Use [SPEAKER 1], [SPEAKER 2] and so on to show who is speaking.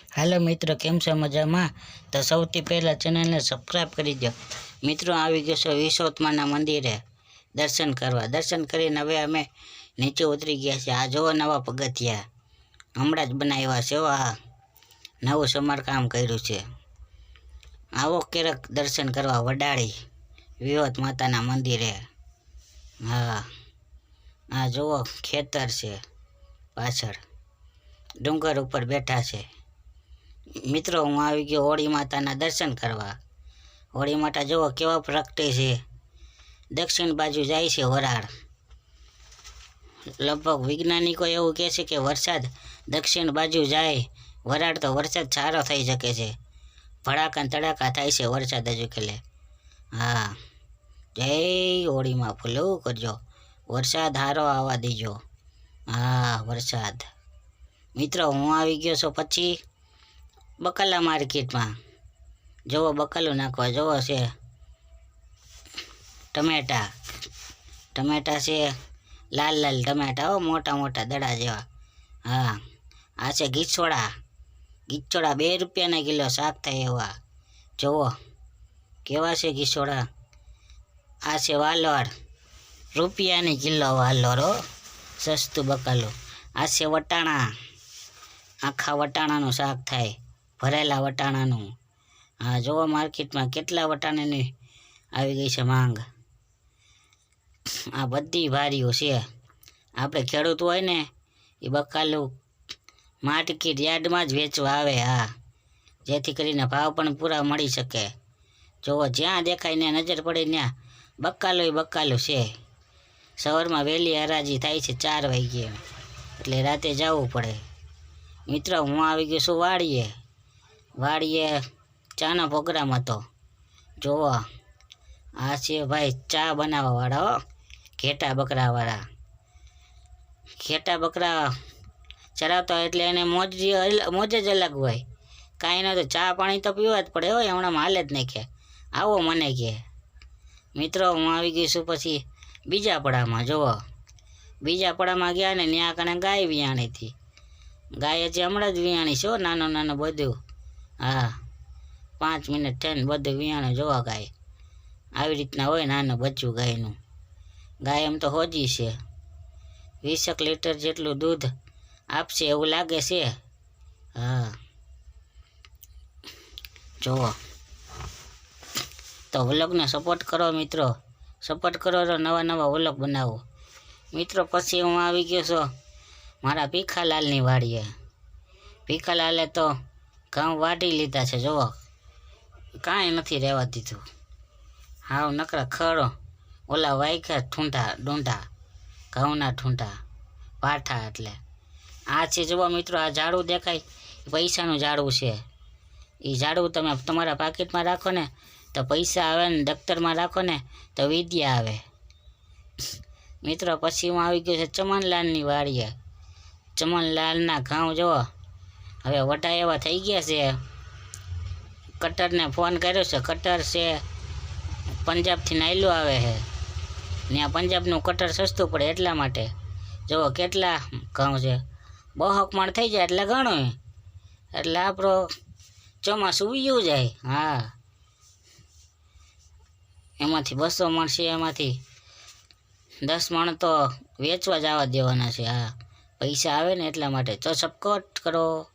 [SPEAKER 1] Hello मित्रों, केम छो मजामां? तो सौथी पहला चेनल ने सब्सक्राइब करी दो। मित्रों આવી ગયો છો વિશ્વોત્માના મંદિરે દર્શન કરવા। દર્શન કરીને હવે અમે નીચે ઉતરી ગયા છે। આ જોવો નવા પગથિયા હમણાં જ બનાવ્યા છે। આ નવું સમારકામ કર્યું છે। આવો ક્યારેક દર્શન કરવા વડાળી વિહોત માતાના મંદિરે। હા, આ જોવો ખેતર છે, પાછળ ડુંગર ઉપર બેઠા છે। મિત્રો હું આવી ગયો હોળી માતાના દર્શન કરવા। હોળી માતા જોવો કેવા પ્રગટે છે। દક્ષિણ બાજુ જાય છે વરાળ। લગભગ વૈજ્ઞાનિકો એવું કહે છે કે વરસાદ દક્ષિણ બાજુ જાય વરાળ તો વરસાદ સારો થઈ શકે છે। ભડાકા તડાકા થાય છે વરસાદ હજુ ખેલે। હા, જય હોળીમાં ફૂલું કરજો, વરસાદ સારો આવવા દેજો। હા વરસાદ। મિત્રો હું આવી ગયો છું પછી બકાલા માર્કેટમાં। જોવો બકાલું નાખવા જોવો છે ટમેટા છે, લાલ લાલ ટમેટા, હો મોટા મોટા દડા જેવા। હા, આ છે ગીચોડા 2 રૂપિયાના કિલો શાક થાય એવા। જોવો કેવા છે ગીચોડા। આ છે વાલોડ, રૂપિયાની કિલો વાલોડ, હો સસ્તું બકાલું। આ છે વટાણા, આખા વટાણાનું શાક થાય, ભરેલા વટાણાનું। હા જોવો માર્કેટમાં કેટલા વટાણાની આવી ગઈ છે માંગ। આ બધી ભારીઓ છે। આપણે ખેડૂત હોય ને એ બકાલું માર્કેટ યાર્ડમાં જ વેચવા આવે। હા, જેથી કરીને ભાવ પણ પૂરા મળી શકે। જોવો જ્યાં દેખાય ને નજર પડે ત્યાં બકાલું છે। સવારમાં વહેલી હરાજી થાય છે 4 વાગ્યે, એટલે રાતે જવું પડે। મિત્રો હું આવી ગયો છું વાડીએ ચાનો પ્રોગ્રામ હતો। જોવો આ છે ભાઈ ચા બનાવવાવાળા, હો ઘેટા બકરાવાળા। ઘેટા બકરા ચરાવતા એટલે એને મોજ જ અલગ હોય। કાંઈ ન તો ચા પાણી તો પીવા જ પડે, હોય હમણાં હાલે જ નાખે। આવો મને કે મિત્રો હું આવી ગઈ છું પછી બીજા પડામાં। જોવો બીજા પડામાં ગયા ને ત્યાં કણે ગાય વિયાણી હતી। ગાય હજી હમણાં જ વિયાણી છે, નાનો બધું। હા, 5 મિનિટ થઈને બધું વિયાણું। જોવા ગાય આવી રીતના હોય નાનું બચ્ચું ગાયનું। ગાય એમ તો હોજી છે, 20 લીટર જેટલું દૂધ આપશે એવું લાગે છે। હા જુઓ તો વ્લોગને સપોર્ટ કરો મિત્રો, સપોર્ટ કરો તો નવા વ્લોગ બનાવો। મિત્રો પછી હું આવી ગયો છું મારા ભીખાલાલની વાડીએ। ભીખાલાલે તો ઘઉં વાઢી લીધા છે। જુઓ કાંઈ નથી રહેવા દીધું, હાવ નકરા ખરો ઓલા વાયખ્યા ડૂંઢા ઘઉંના ઠૂંઠા પાઠા। એટલે આ છે જુઓ મિત્રો, આ ઝાડું દેખાય પૈસાનું ઝાડું છે। એ ઝાડું તમે તમારા પાકીટમાં રાખો ને તો પૈસા આવે, ને દફતરમાં રાખો ને તો વિદ્યા આવે। મિત્રો પછી હું આવી ગયો છે ચમનલાલની વાડીએ। ચમનલાલના ઘઉં જુઓ હવે વટા એવા થઈ ગયા છે। કટરને ફોન કર્યો છે, કટર છે પંજાબથી નાયલું આવે છે, ત્યાં પંજાબનું કટર સસ્તું પડે એટલા માટે। જુઓ કેટલા ઘઉં છે, 2 મણ થઈ જાય એટલે ઘણું, એટલે આપણો ચોમાસું ઉયું જાય। હા, એમાંથી 200 મણ છે, એમાંથી 10 મણ તો વેચવા જવા દેવાના છે। હા, પૈસા આવે ને એટલા માટે। તો સપોર્ટ કરો।